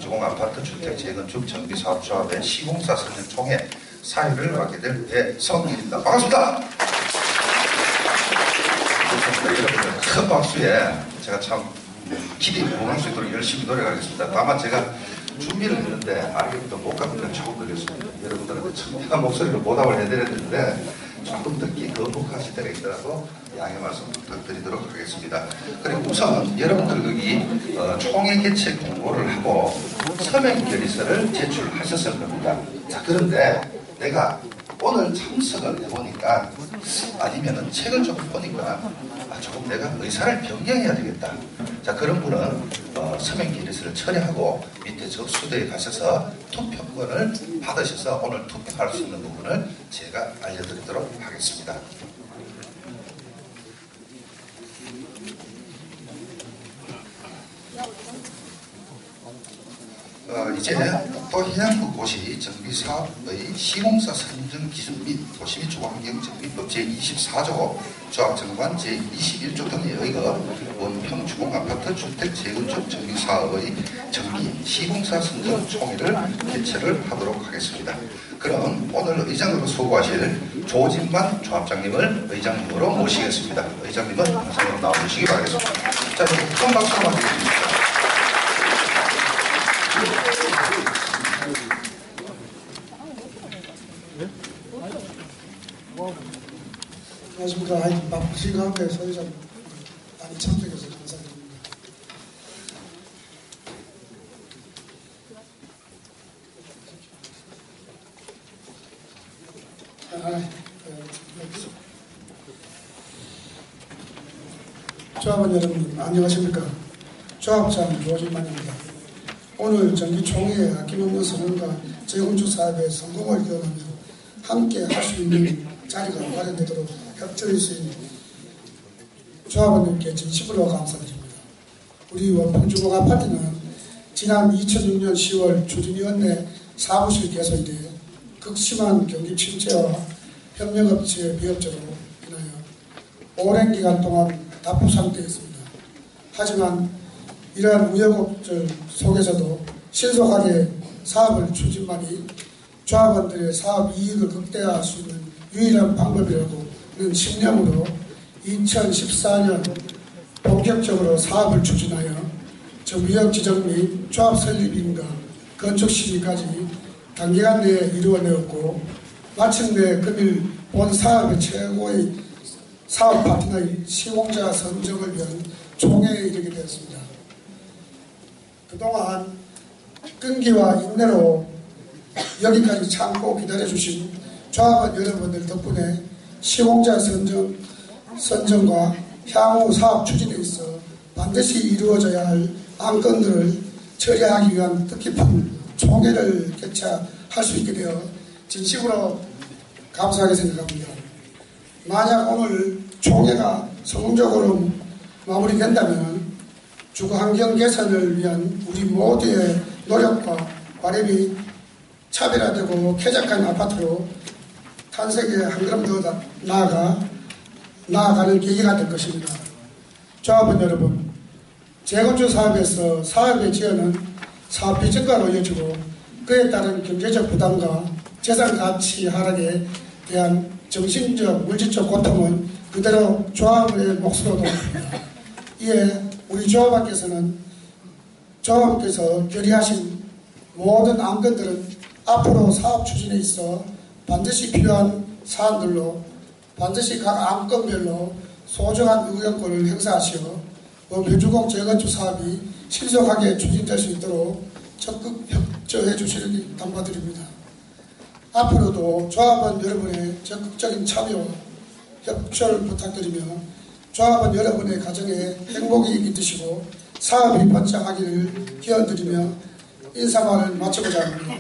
평주공 아파트 주택 재건축 정비사업조합의 시공사 선정 총회 사유를 맡게 될 배성일입니다. 반갑습니다. 여러분들 큰 박수에 제가 참 기대 부응할 수 있도록 열심히 노력하겠습니다. 다만 제가 준비를 했는데 알겠다 못 갑니다. 조금 걸렸습니다. 여러분들한테 청량한 목소리로 보답을 해드려야 되는데 조금 듣기 거북하실 때가 있더라도 양해 말씀 부탁드리도록 하겠습니다. 그리고 우선 여러분들 거기 총회 개최 공고를 하고 서명 결의서를 제출하셨을 겁니다. 자, 그런데 내가 오늘 참석을 해보니까 아니면은 책을 좀 보니까 조금 내가 의사를 변경해야 되겠다. 자, 그런 분은 서명 결의서를 처리하고 밑에 접수대에 가셔서 투표권을 받으셔서 오늘 투표할 수 있는 부분을 제가 알려드리도록 하겠습니다. 이제 또 해양국고시 정비사업의 시공사 선정 기준 및 도시 및 주거환경 정비법 제24조 조합정관 제21조 등에 의거 원평주공 아파트 주택 재건축 정비사업의 정비 시공사 선정 총회를 개최를 하도록 하겠습니다. 그럼 오늘 의장으로 수고하실 조진만 조합장님을 의장님으로 모시겠습니다. 의장님은 영상으로 나와주시기 바라겠습니다. 자, 큰 박수 한번 드리겠습니다. 안녕하십니까. 바쁘신 가운데 소유자 많이 참석해서 감사드립니다. 조합원 여러분 안녕하십니까. 조합장 조진만입니다. 오늘 정기총회에 아낌없는 선언과 재건축 사업의 성공을 기원하며 함께 할 수 있는 자리가 마련되도록 협조해 주신 조합원님께 진심으로 감사드립니다. 우리 원평주공 아파트는 지난 2006년 10월 추진위원회 사무실 개소 이래 극심한 경기 침체와 협력업체 비협조로 인하여 오랜 기간 동안 답답 상태였습니다. 하지만 이러한 우여곡절 속에서도 신속하게 사업을 추진만이 조합원들의 사업 이익을 극대화할 수 있는 유일한 방법이라고는 신념으로 2014년 본격적으로 사업을 추진하여 정비역 지정 및 조합 설립인가 건축 시기까지 단기간 내에 이루어내었고 마침내 금일 본 사업의 최고의 사업 파트너인 시공자 선정을 위한 총회에 이르게 되었습니다. 그동안 끈기와 인내로 여기까지 참고 기다려주신 조합원 여러분들 덕분에 시공자 선정과 향후 사업 추진에 있어 반드시 이루어져야 할 안건들을 처리하기 위한 뜻깊은 총회를 개최할 수 있게 되어 진심으로 감사하게 생각합니다. 만약 오늘 총회가 성공적으로 마무리된다면 주거환경 개선을 위한 우리 모두의 노력과 바람이 차별화되고 쾌적한 아파트로 탄생에 한 걸음 더 나아가는 계기가 될 것입니다. 조합원 여러분, 재건축 사업에서 사업의 지연은 사업비 증가로 이어지고 그에 따른 경제적 부담과 재산 가치 하락에 대한 정신적, 물질적 고통은 그대로 조합원의 몫으로 돌아갑니다. 이에 우리 조합원께서 결의하신 모든 안건들은 앞으로 사업 추진에 있어 반드시 필요한 사안들로 반드시 각 안건별로 소중한 의견권을 행사하시어 원평주공 재건축 사업이 신속하게 추진될 수 있도록 적극 협조해 주시길 당부드립니다. 앞으로도 조합원 여러분의 적극적인 참여와 협조를 부탁드리며 조합원 여러분의 가정에 행복이 깃드시고 사업이 번창하기를 기원드리며 인사말을 마치고자 합니다.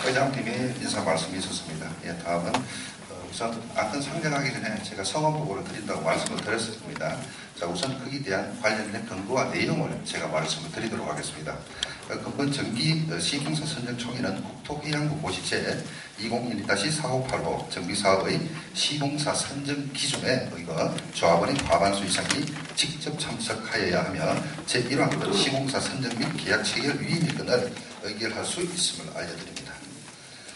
회장님이 인사 말씀이 있었습니다. 다음은 우선 안건 상정하기 전에 제가 성원 보고를 드린다고 말씀을 드렸습니다. 자, 우선 거기에 대한 관련된 근거와 내용을 제가 말씀을 드리도록 하겠습니다. 근본 정기 시공사 선정총회는 국토해양부 고시제 2012-4585 정비사업의 시공사 선정 기준에 의거 조합원의 과반수 이상이 직접 참석하여야 하며 제1항은 시공사 선정 및 계약 체결 위임일권을 의결할 수 있음을 알려드립니다.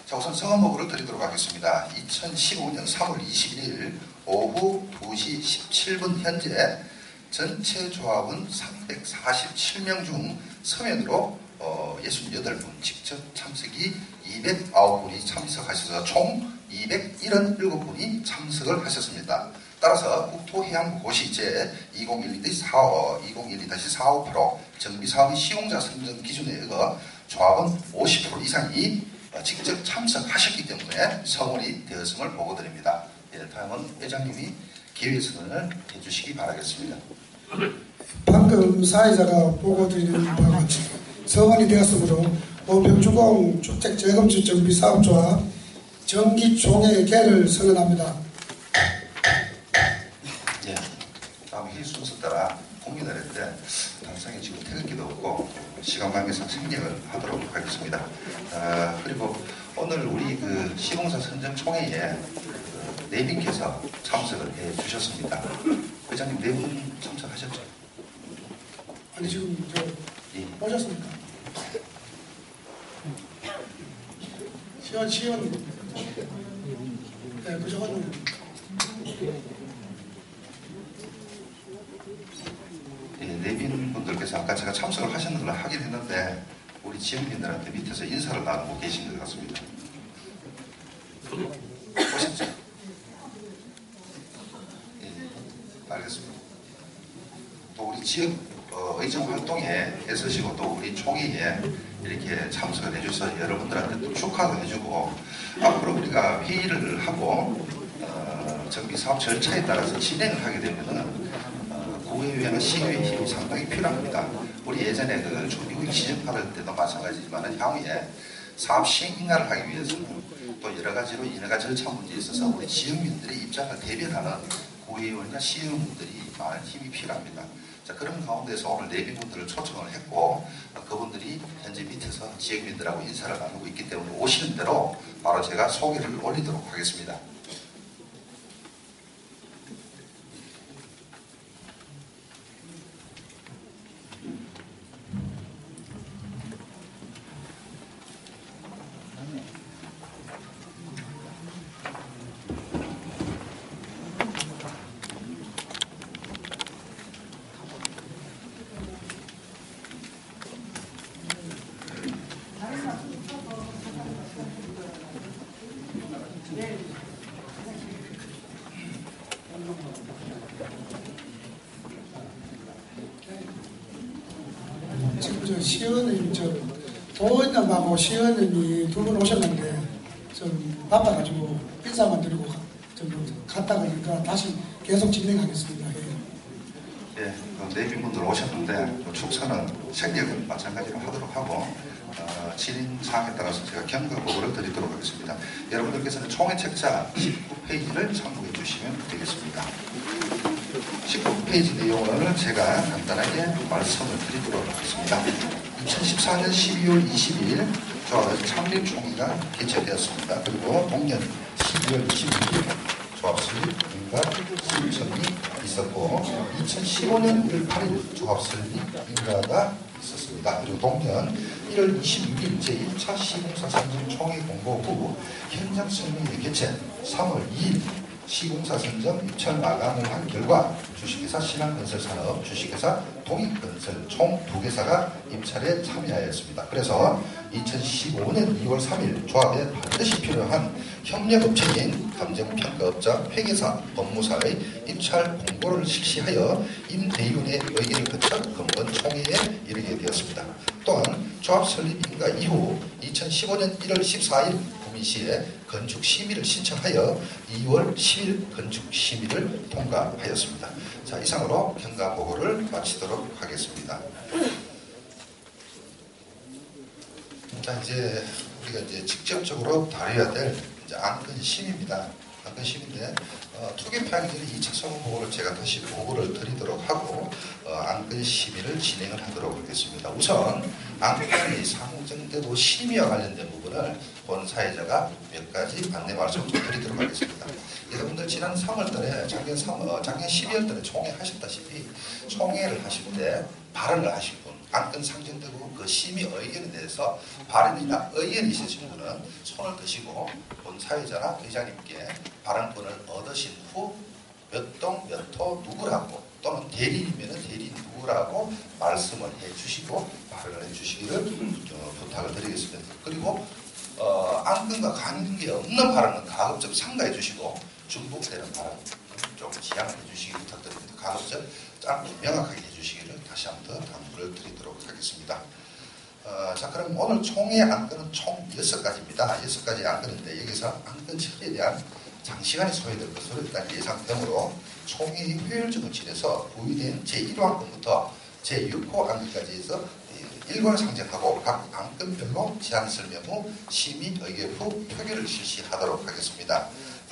자, 우선 성함호부를 드리도록 하겠습니다. 2015년 3월 21일 오후 2시 17분 현재 전체 조합은 347명 중 서면으로 68분, 직접 참석이 209분이 참석하셔서 총 277분이 참석을 하셨습니다. 따라서 국토해양부 고시제 2012-4585 정비사업의 시공자 선정 기준에 의거 조합은 50% 이상이 직접 참석하셨기 때문에 성원이 되었음을 보고드립니다. 예, 다음은 회장님이 기회선언을 해주시기 바라겠습니다. 방금 사회자가 보고드리는 바와 같이 성원이 되었으므로 보병주공 주택 재건축 정비사업조합 정기총회 개를 선언합니다. 예, 다음 회의 순서 따라 공유를 했는데 단상에 지금 태극기도 없고 시간 관계상 생략을 하도록 하겠습니다. 그리고 오늘 우리 그 시공사 선정 총회에 네 분께서 참석을 해 주셨습니다. 회장님 네 분 참석하셨죠? 아니 지금 예. 오셨습니까? 시원 네, 그저거는 내빈 분들께서 아까 제가 참석을 하셨는 걸 하긴 했는데 우리 지역민들한테 밑에서 인사를 나누고 계신 것 같습니다. 보셨죠? 예, 알겠습니다. 또 우리 지역 의정 활동에 애쓰시고 또 우리 총회에 이렇게 참석을 해주셔서 여러분들한테 또 축하도 해주고 앞으로 우리가 회의를 하고 정비사업 절차에 따라서 진행을 하게 되면은 구의회나 시의회 힘이 상당히 필요합니다. 우리 예전에 그 준비구역 지정할 때도 마찬가지지만 향후에 사업 시행 인가를 하기 위해서는 또 여러 가지로 인허가 절차 문제에 있어서 우리 지역민들의 입장을 대변하는 구의원이나 시의원분들이 많은 힘이 필요합니다. 자, 그런 가운데서 오늘 내빈분들을 초청을 했고 그분들이 현재 밑에서 지역민들하고 인사를 나누고 있기 때문에 오시는 대로 바로 제가 소개를 올리도록 하겠습니다. 지금 시의원님 도의원님하고 시의원님이 두 분 오셨는데 좀 바빠가지고 인사만 드리고 좀 갔다 가니까 다시 계속 진행하겠습니다. 예, 내빈분들 오셨는데 축사는 생략을 마찬가지로 하도록 하고 진행 사항에 따라서 제가 경과 보고를 드리도록 하겠습니다. 여러분들께서는 총회 책자 19페이지를 참고해 주시면 되겠습니다. 19페이지 내용을 제가 간단하게 말씀을 드리도록 하겠습니다. 2014년 12월 20일 조합 창립총회가 개최되었습니다. 그리고 동년 12월 26일 조합 설립 인가 신청이 있었고 2015년 1월 8일 조합 설립 인가가 있었습니다. 그리고 동년 1월 26일 제1차 시공사 선정 총회 공고 후 현장 설명회 개최 3월 2일 시공사 선정 입찰 마감을 한 결과 주식회사 신한건설산업, 주식회사 동익건설 총 2개사가 입찰에 참여하였습니다. 그래서 2015년 2월 3일 조합에 반드시 필요한 협력업체인 감정평가업자, 회계사, 법무사의 입찰 공고를 실시하여 임대위원회 의결을 거쳐 근본 총회에 이르게 되었습니다. 또한 조합 설립인가 이후 2015년 1월 14일 구민시에 건축심의를 신청하여 2월 10일 건축심의를 통과하였습니다. 자, 이상으로 경과보고를 마치도록 하겠습니다. 자, 이제 우리가 이제 직접적으로 다뤄야 될 이제 안건심입니다. 안건심인데 투개표하기 전에 2차 소관 보고를 제가 다시 보고를 드리도록 하고 안건심의를 진행을 하도록 하겠습니다. 우선 안건이 상정되고 심의와 관련된 부분을 본 사회자가 몇 가지 안내 말씀을 좀 드리도록 하겠습니다. 여러분들 지난 3월달에 작년 12월달에 총회 하셨다시피 총회를 하실 때 발언을 하신 분, 안건 상정되고 그 심의 의견에 대해서 발언이나 의견이 있으신 분은 손을 드시고 본 사회자나 의장님께 발언권을 얻으신 후 몇 동 몇 호 누구라고 또는 대리인이면 대리인 누구라고 말씀을 해주시고 발언을 해주시기를 부탁을 드리겠습니다. 그리고 안건과 관계없는 발언은 가급적 삼가해 주시고 중복되는 발언 좀 지양해 주시기 부탁드립니다. 가급적 짧고 명확하게 해주시기를 다시 한번 더 당부를 드리도록 하겠습니다. 자, 그럼 오늘 총회 안건은 총 6가지입니다. 6가지 안건인데 여기서 안건 처리에 대한 장시간이 소요될 것으로 일단 예상되므로 총회의 효율적을 지내서 부의된 제1호 안건부터 제6호 안건까지 해서 일괄 상정하고 각 안건별로 제안 설명 후 심의 의결 후 표결을 실시하도록 하겠습니다.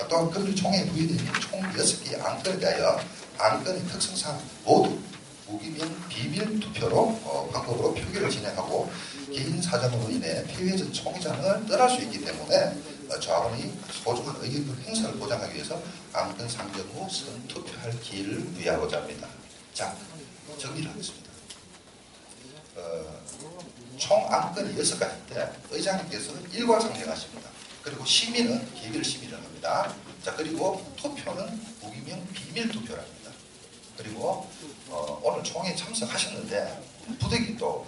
또한 금일 총회에 부의된 총 6개의 안건에 대하여 안건의 특성상 모두 무기명 비밀 투표로 방법으로 표결을 진행하고 개인 사정으로 인해 피해 전 총회장을 떠날 수 있기 때문에 조합원이 소중한 의견 행사를 보장하기 위해서 안건 상정 후 선투표할 기회를 부여하고자 합니다. 자, 정리를 하겠습니다. 총 안건이 6가지인데 의장님께서는 일괄 상정하십니다. 그리고 심의는 개별 심의를 합니다. 자, 그리고 투표는 무기명 비밀 투표랍니다. 그리고 오늘 총회에 참석하셨는데 부득이 또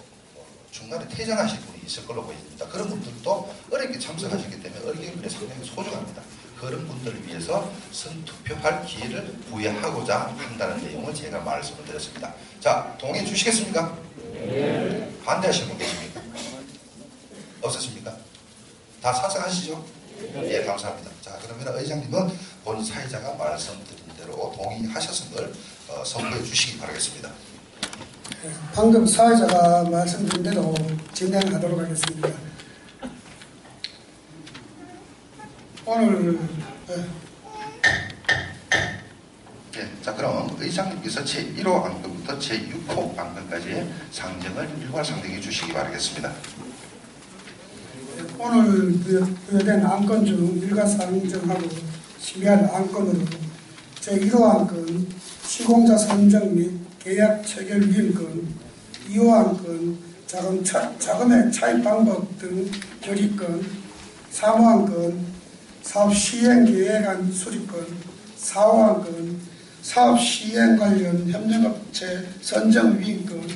중간에 퇴장하실 분이 있을 걸로 보입니다. 그런 분들도 어렵게 참석하셨기 때문에 의견이 상당히 소중합니다. 그런 분들을 위해서 선투표할 기회를 부여하고자 한다는 내용을 제가 말씀을 드렸습니다. 자, 동의해 주시겠습니까? 네. 반대하시는 분 계십니까? 없으십니까? 다 찬성하시죠? 예, 감사합니다. 자, 그러면 의장님은 본 사회자가 말씀드린 대로 동의하셨음을 선포해 주시기 바라겠습니다. 방금 사회자가 말씀드린 대로 진행하도록 하겠습니다. 오늘 자, 그럼 의장님께서 제1호 안건부터 제6호 안건까지 상정을 일괄 상정해 주시기 바라겠습니다. 오늘 부여된 안건 중 일괄 상정하고 심의할 안건으로 제1호 안건 시공자 선정 및 계약 체결 위임권, 2호 안건 자금의 차입 방법 등 결의권, 3호 안건 사업 시행 계획안 수립권, 4호 안건 사업 시행 관련 협력업체 선정 위임권,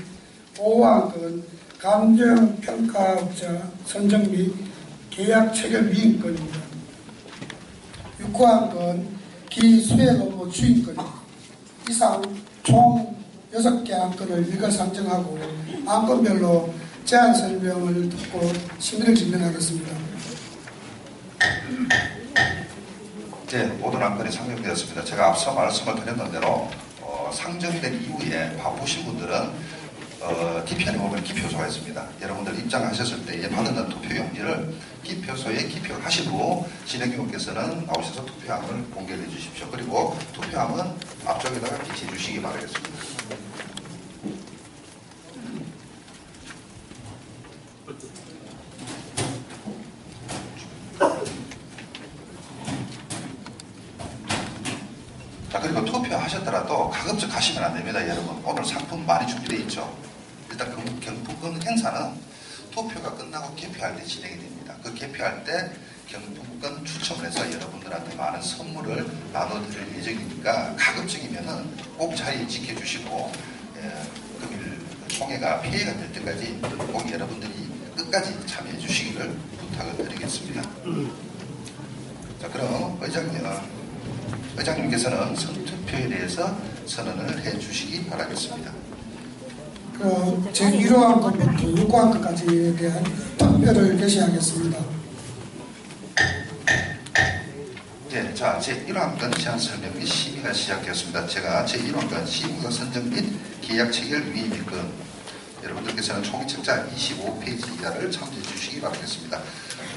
5호 안건 감정평가업자 선정 및 계약 체결 위임권입니다. 6호 안건 기수혜로부 주임권입니다. 이상 총 6개 안건을 일괄 상정하고 안건별로 제안 설명을 듣고 심의를 진행하겠습니다. 네, 모든 안건이 상정되었습니다. 제가 앞서 말씀을 드렸는 대로 상정된 이후에 바쁘신 분들은 기표안에 보면 기표소가 있습니다. 여러분들 입장하셨을 때 받는 투표용지를 기표소에 기표하신 후 진행위원께서는 나오셔서 투표함을 공개해 주십시오. 그리고 투표함은 앞쪽에다가 비치해 주시기 바라겠습니다. 자, 그리고 투표하셨더라도 가급적 하시면 안 됩니다, 여러분. 오늘 상품 많이 준비되어 있죠. 일단 경품권 행사는 투표가 끝나고 개표할 때 진행이 됩니다. 그 개표할 때 경품권 추첨을 해서 여러분들한테 많은 선물을 나눠드릴 예정이니까 가급적이면은 꼭 자리 지켜주시고 금일 총회가 폐회가 될 때까지 꼭 여러분들이 끝까지 참여해 주시기를 부탁을 드리겠습니다. 자, 그럼 의장님께서는 선투표에 대해서 선언을 해 주시기 바라겠습니다. 제1호 안건부터 6호 안건까지에 대한 투표를 개시하겠습니다. 네, 자, 제1호 안건 제안 설명 및 심의가 시작되었습니다. 제가 제1호 안건 시공사 선정 및 계약 체결 위임권 여러분들께서는 총책자 25페이지 이하를 참조해 주시기 바라겠습니다.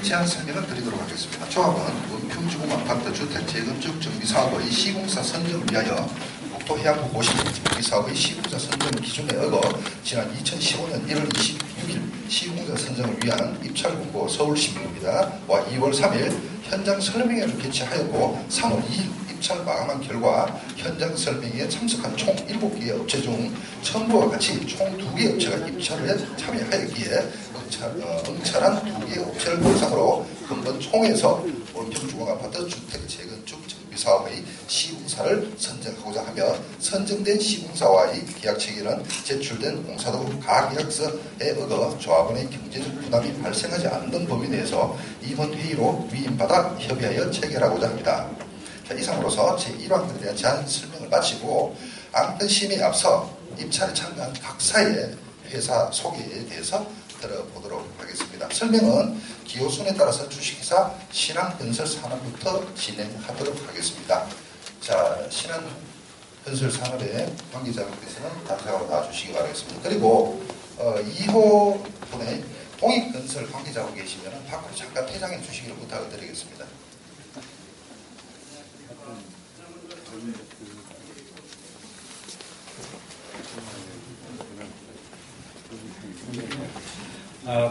제안 설명을 드리도록 하겠습니다. 조합은 은평주공 아파트 주택 재건축 정비 사업의 시공사 선정을 위하여 국토해양부 고시 정비 사업의 시공사 선정 기준에 어거 지난 2015년 1월 26일 시공사 선정을 위한 입찰 공고 서울시민입니다. 와 2월 3일 현장 설명회를 개최하였고 3월 2일 입찰 마감한 결과 현장 설명회에 참석한 총 7개의 업체 중 첨부와 같이 총 2개의 업체가 입찰에 참여하였기에 응찰한 2개의 업체를 대상으로 근본 총에서 은평주공아파트 주택 재건축 정비 사업의 시공사를 선정하고자 하며 선정된 시공사와의 계약 체계는 제출된 공사도 가계약서에 어거 조합원의 경제적 부담이 발생하지 않는 범위 내에서 이번 회의로 위임받아 협의하여 체결하고자 합니다. 자, 이상으로서 제1항들에 대한 제안 설명을 마치고 안건 심의에 앞서 입찰에 참가한 각사의 회사 소개에 대해서 들어보도록 하겠습니다. 설명은 기호순에 따라서 주식회사 신한건설산업부터 진행하도록 하겠습니다. 자, 신한건설산업의 관계자분께서는 단상으로 나와주시기 바라겠습니다. 그리고 2호 분의 동익건설 관계자분 계시면 밖으로 잠깐 퇴장해 주시기를 부탁을 드리겠습니다.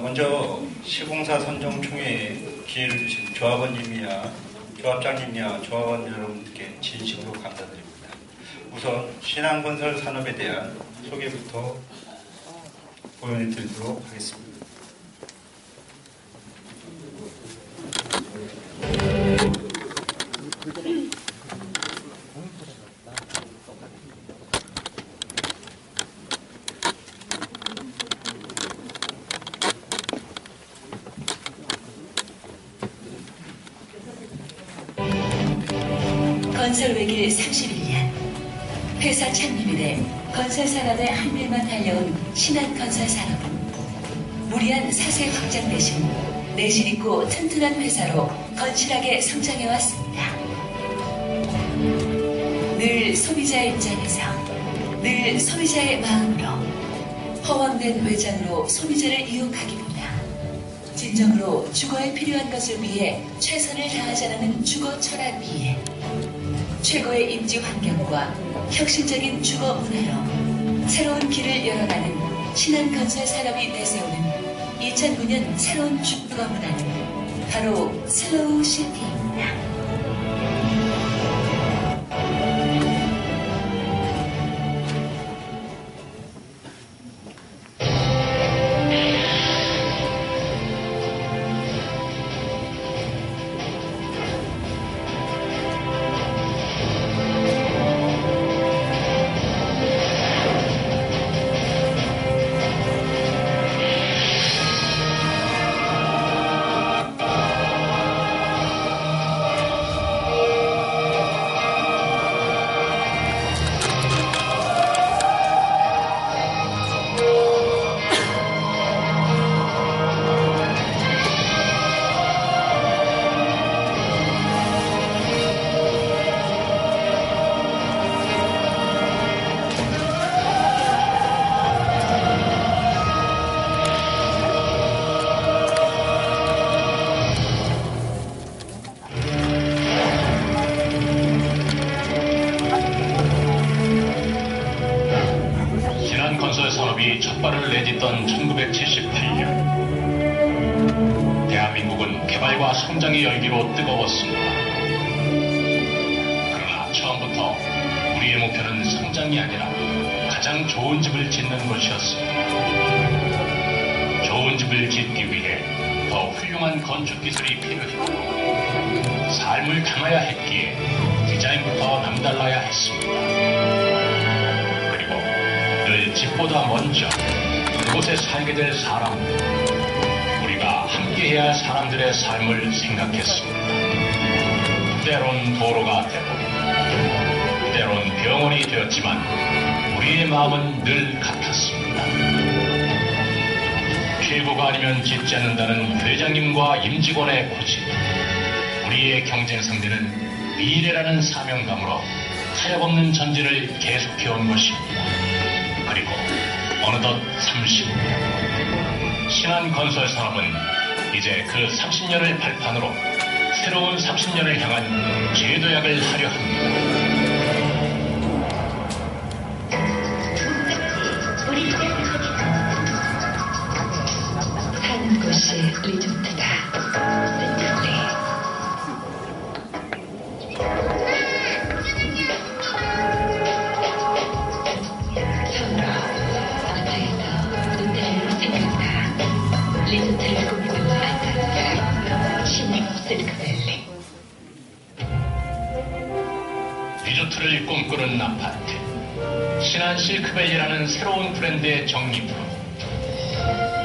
먼저 시공사 선정총회에 기회를 주신 조합원님이야 조합장님이야 조합원 여러분께 진심으로 감사드립니다. 우선 신한건설 산업에 대한 소개부터 보연해 드리도록 하겠습니다. 건설 외길 31년, 회사 창립 이래 건설산업의 한밀만 달려온 신한건설산업은 무리한 사세 확장 대신 내실 있고 튼튼한 회사로 건실하게 성장해왔습니다. 늘 소비자의 입장에서, 늘 소비자의 마음으로, 허황된 외장으로 소비자를 유혹하기보다 진정으로 주거에 필요한 것을 위해 최선을 다하자는 주거 철학 위에 최고의 입지 환경과 혁신적인 주거 문화로 새로운 길을 열어가는 신한건설 산업이 내세우는 2009년 새로운 주거 문화는 바로 슬로우 시티입니다. 산업이 첫발을 내딛던 1978년 대한민국은 개발과 성장의 열기로 뜨거웠습니다. 그러나 처음부터 우리의 목표는 성장이 아니라 가장 좋은 집을 짓는 것이었습니다. 좋은 집을 짓기 위해 더 훌륭한 건축 기술이 필요했고 삶을 담아야 했기에 디자인부터 남달라야 했습니다. 늘 집보다 먼저 그곳에 살게 될 사람들, 우리가 함께해야 할 사람들의 삶을 생각했습니다. 때론 도로가 되고 때론 병원이 되었지만 우리의 마음은 늘 같았습니다. 최고가 아니면 짓지 않는다는 회장님과 임직원의 고집, 우리의 경쟁 상대는 미래라는 사명감으로 타협없는 전진을 계속해온 것입니다. 그리고 어느덧 30년 신한건설산업은 이제 그 30년을 발판으로 새로운 30년을 향한 제도약을 하려 합니다. 사는 곳이 리조트다. 리조트를 꾸미는 아파트 신의 실크밸리. 리조트를 꿈꾸는 아파트 신한 실크밸리라는 새로운 브랜드의 정립 후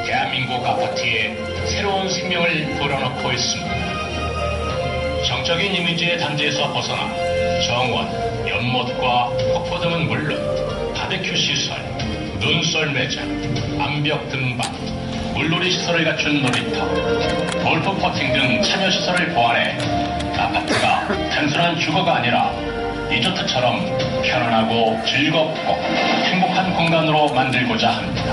대한민국 아파트에 새로운 생명을 불어넣고 있습니다. 정적인 이미지의 단지에서 벗어나 정원, 연못과 폭포 등은 물론 바베큐 시설, 눈썰 매장, 암벽 등반, 물놀이 시설을 갖춘 놀이터, 골프 퍼팅 등 참여 시설을 보완해 아파트가 단순한 주거가 아니라 리조트처럼 편안하고 즐겁고 행복한 공간으로 만들고자 합니다.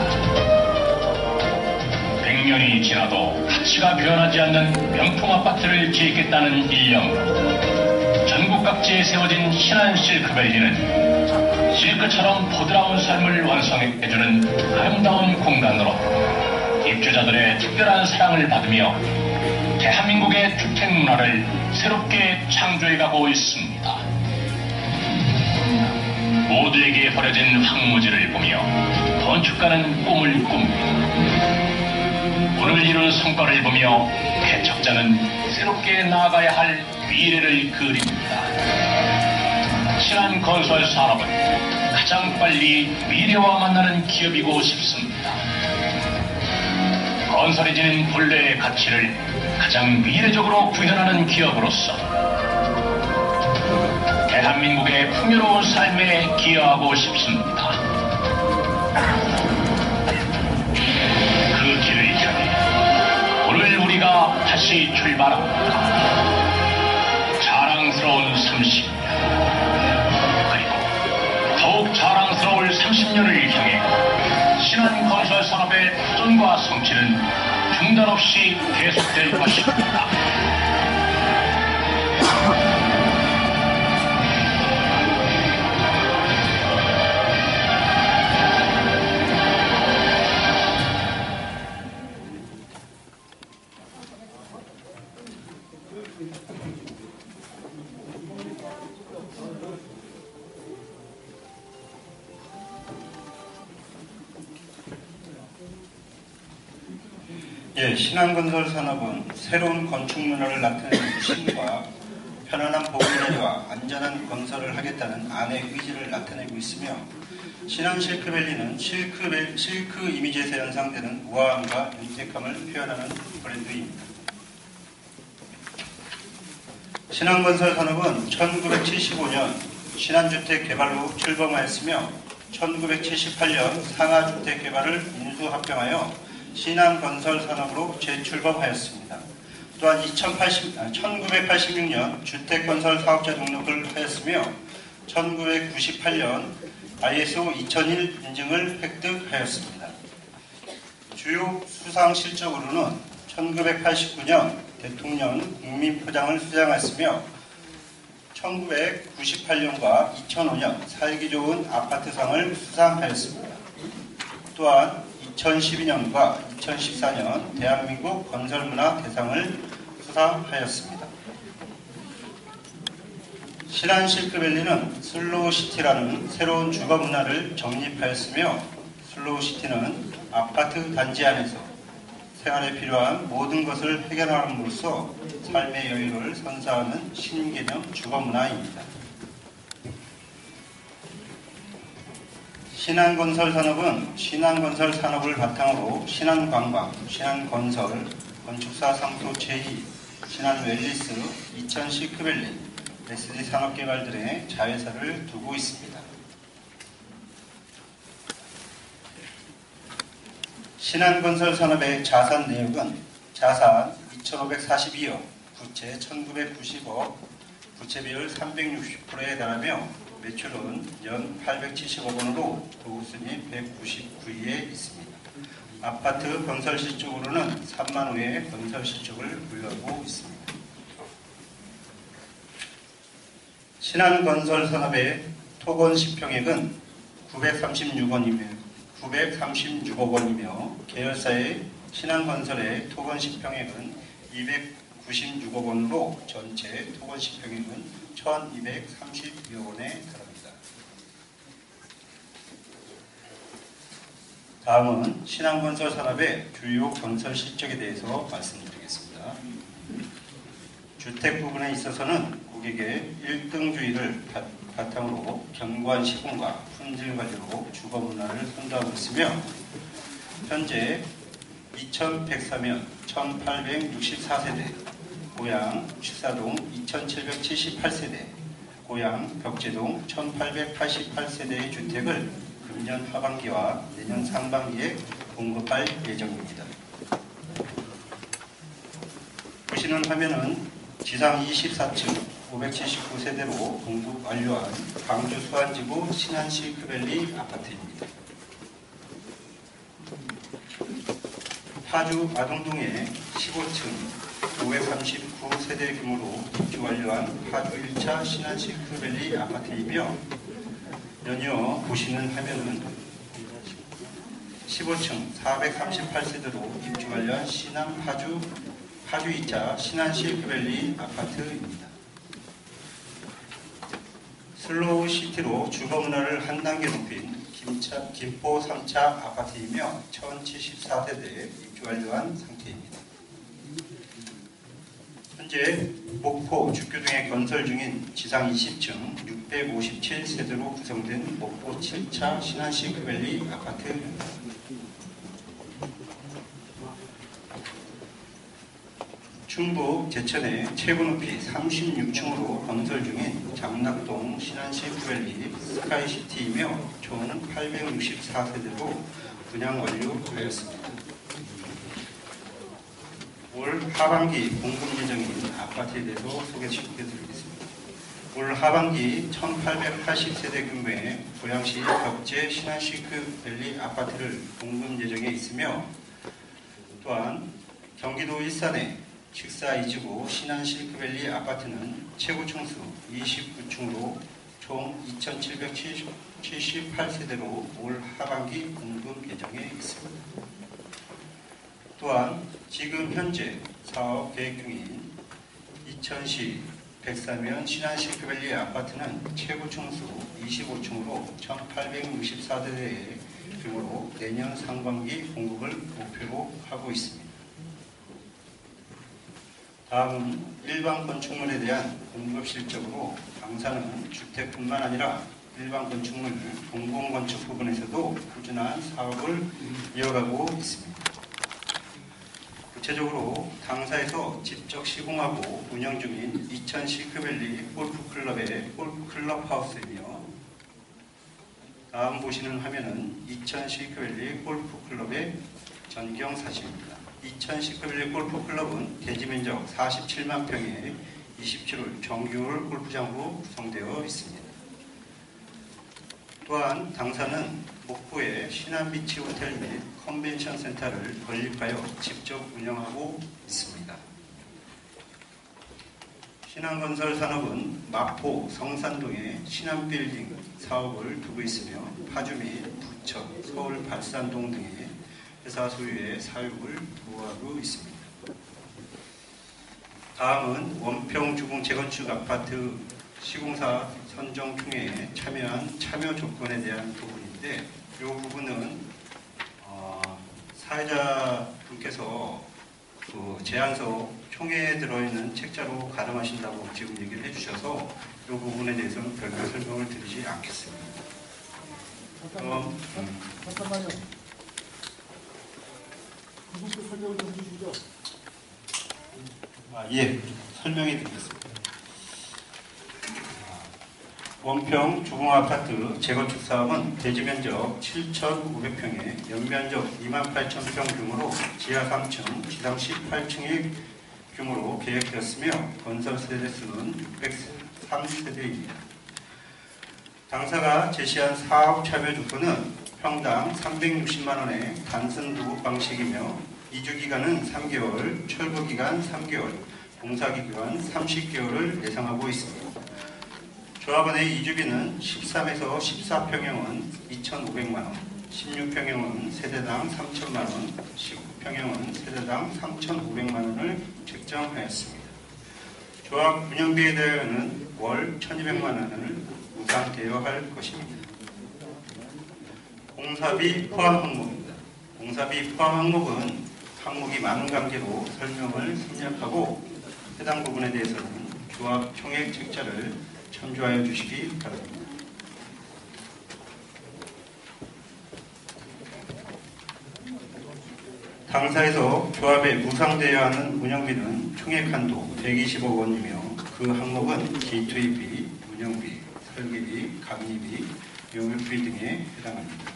100년이 지나도 가치가 변하지 않는 명품 아파트를 짓겠다는 일념으로 전국 각지에 세워진 신한 실크밸리는 실크처럼 부드러운 삶을 완성해주는 아름다운 공간으로 입주자들의 특별한 사랑을 받으며 대한민국의 주택 문화를 새롭게 창조해가고 있습니다. 모두에게 버려진 황무지를 보며 건축가는 꿈을 꿉니다. 오늘 이룬 성과를 보며 개척자는 새롭게 나아가야 할 미래를 그립니다. 신한 건설 산업은 가장 빨리 미래와 만나는 기업이고 싶습니다. 건설이 지닌 본래의 가치를 가장 미래적으로 구현하는 기업으로서 대한민국의 풍요로운 삶에 기여하고 싶습니다. 그 길을 향해 오늘 우리가 다시 출발합니다. 자랑스러운 30년 그리고 더욱 자랑스러울 30년을 향해 신한 건설 산업의 도전과 성취는 중단 없이 계속될 것입니다. 예, 신한건설 산업은 새로운 건축 문화를 나타내는 신과 편안한 보금자리와 안전한 건설을 하겠다는 안의 의지를 나타내고 있으며 신한 실크밸리는 실크 이미지에서 연상되는 우아함과 윤택함을 표현하는 브랜드입니다. 신한건설 산업은 1975년 신한주택 개발로 출범하였으며 1978년 상하주택 개발을 인수합병하여 신한건설산업으로 재출범하였습니다. 또한 1986년 주택건설사업자 등록을 하였으며 1998년 ISO 2001 인증을 획득하였습니다. 주요 수상 실적으로는 1989년 대통령 국민표장을 수상하였으며 1998년과 2005년 살기 좋은 아파트상을 수상하였습니다. 또한 2012년과 2014년 대한민국 건설문화 대상을 수상하였습니다. 신한 실크밸리는 슬로우시티라는 새로운 주거 문화를 정립하였으며 슬로우시티는 아파트 단지 안에서 생활에 필요한 모든 것을 해결함으로써 삶의 여유를 선사하는 신개념 주거 문화입니다. 신한건설 산업은 신한건설 산업을 바탕으로 신한관광, 신한건설, 건축사 상소 제2, 신한웰리스, 이천실크밸리, SD 산업개발 등의 자회사를 두고 있습니다. 신한건설 산업의 자산 내역은 자산 2,542억, 부채 1,990억, 부채 비율 360%에 달하며 매출은 연 875억 원으로 도급순위 199위에 있습니다. 아파트 건설 실적으로는 3만 호의 건설 실적을 보유하고 있습니다. 신한건설산업의 토건 시평액은 936억 원이며 계열사의 신한건설의 토건 시평액은 296억 원으로 전체 토건 시평액은 1232억 원에 달합니다. 다음은 신한건설산업의 주요 건설 실적에 대해서 말씀드리겠습니다. 주택 부분에 있어서는 고객의 1등주의를 바탕으로 경관 시공과 품질 관리로 주거 문화를 선도하고 있으며 현재 2103면 1864세대, 고양 취사동 2778세대, 고양 벽제동 1888세대의 주택을 금년 하반기와 내년 상반기에 공급할 예정입니다. 보시는 화면은 지상 24층 579세대로 공급 완료한 광주 수안지구 신한시크밸리 아파트입니다. 파주 아동동의 15층 539세대 규모로 입주 완료한 파주 1차 신한시크밸리 아파트이며 연이어 보시는 화면은 15층 438세대로 입주 완료한 신안 파주 2차 신한시크밸리 아파트입니다. 슬로우 시티로 주거 문화를 한 단계 높인 김포 3차 아파트이며 1074세대에 입주 완료한 상태입니다. 현재 목포 죽교동에 건설 중인 지상 20층 657세대로 구성된 목포 7차 신한시크밸리 아파트입니다. 충북 제천의 최고 높이 36층으로 건설 중인 장락동 신한시크밸리 스카이시티이며 총 864세대로 분양 완료하였습니다. 올 하반기 공급 예정인 아파트에 대해서 소개시켜드리겠습니다. 올 하반기 1880세대 규모의 고양시 벽제 신한시크밸리 아파트를 공급 예정에 있으며 또한 경기도 일산의 식사 이지구 신한시크밸리 아파트는 최고 층수 29층으로 총 2778세대로 올 하반기 공급 예정에 있습니다. 또한 지금 현재 사업 계획 중인 이천시 백사면 신한시크밸리 아파트는 최고 층수 25층으로 1864세대의 규모로 내년 상반기 공급을 목표로 하고 있습니다. 다음은 일반 건축물에 대한 공급 실적으로 당사는 주택뿐만 아니라 일반 건축물, 공공건축 부분에서도 꾸준한 사업을 이어가고 있습니다. 구체적으로 당사에서 직접 시공하고 운영 중인 이천시크밸리 골프클럽의 골프클럽 하우스이며 다음 보시는 화면은 이천시크밸리 골프클럽의 전경 사진입니다. 이천시크밸리 골프클럽은 대지면적 47만 평의 27홀 정규홀 골프장으로 구성되어 있습니다. 또한 당사는 목포의 신한비치 호텔 및 컨벤션 센터를 건립하여 직접 운영하고 있습니다. 신한건설산업은 마포 성산동에 신한빌딩 사업을 두고 있으며 파주 및 부천, 서울 발산동 등의 회사 소유의 사육을 도모하고 있습니다. 다음은 원평 주공 재건축 아파트 시공사 선정 총회에 참여한 참여 조건에 대한 부분인데 이 부분은 사회자분께서 그 제안서 총회에 들어있는 책자로 가름하신다고 지금 얘기를 해주셔서 이 부분에 대해서는 별도 설명을 드리지 않겠습니다. 잠깐만요. 이분께 설명을 좀 해주시죠. 예, 설명해 드리겠습니다. 원평 주공아파트 재건축 사업은 대지면적 7,500평에 연면적 28,000평 규모로 지하 3층, 지상 18층의 규모로 계획되었으며 건설 세대수는 603세대입니다. 당사가 제시한 사업 참여 조건은 평당 360만 원의 단순 도급 방식이며 이주 기간은 3개월, 철거 기간 3개월, 공사 기간 30개월을 예상하고 있습니다. 조합원의 이주비는 13에서 14평형은 2,500만 원, 16평형은 세대당 3,000만 원, 19평형은 세대당 3,500만 원을 책정하였습니다. 조합 운영비에 대해서는 월 1,200만 원을 무상 대여할 것입니다. 공사비 포함 항목입니다. 공사비 포함 항목은 항목이 많은 관계로 설명을 생략하고 해당 부분에 대해서는 조합 총액 책자를 참조하여 주시기 바랍니다. 당사에서 조합에 무상 대여하는 운영비는 총액 한도 120억 원이며 그 항목은 기투입비, 운영비, 설계비, 감리비, 용역비 등에 해당합니다.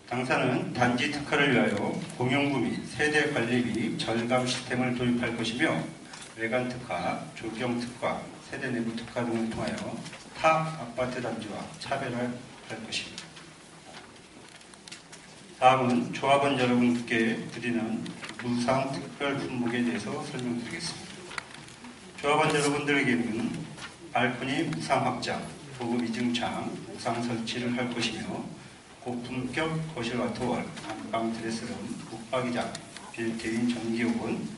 당사는 단지 특화를 위하여 공용부 및 세대 관리비 절감 시스템을 도입할 것이며 외관 특화, 조경 특화, 세대 내부 특화 등을 통하여 타 아파트 단지와 차별화할 것입니다. 다음은 조합원 여러분께 드리는 무상 특별 품목에 대해서 설명드리겠습니다. 조합원 여러분들에게는 발코니 무상 확장, 고급 이중창 무상 설치를 할 것이며 고품격 거실과 토월, 안방 드레스룸, 북박이장, 빌트인 전기오븐,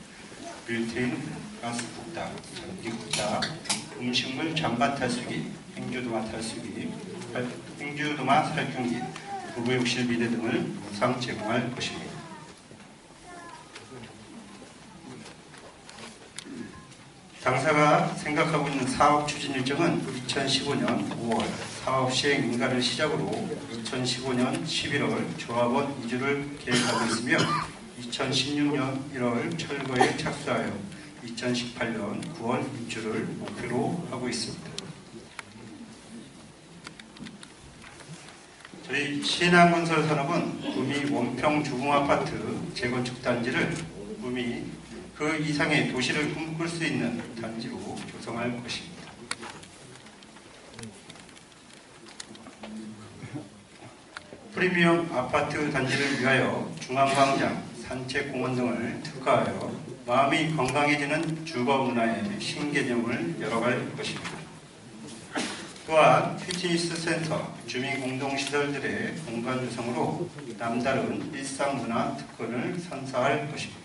빌트인 가스 국다, 전기 국다, 음식물 잔반 탈수기, 행주도마 탈수기, 행주도마 살균기, 부부욕실 비대 등을 무상 제공할 것입니다. 당사가 생각하고 있는 사업 추진 일정은 2015년 5월 사업 시행 인가를 시작으로 2015년 11월 조합원 이주를 계획하고 있으며 2016년 1월 철거에 착수하여 2018년 9월 입주를 목표로 하고 있습니다. 저희 신한건설산업은 구미 원평 주공아파트 재건축 단지를 구미 그 이상의 도시를 꿈꿀 수 있는 단지로 조성할 것입니다. 프리미엄 아파트 단지를 위하여 중앙광장, 산책공원 등을 특화하여 마음이 건강해지는 주거 문화의 신개념을 열어갈 것입니다. 또한 피트니스 센터, 주민공동시설들의 공간 조성으로 남다른 일상문화 특권을 선사할 것입니다.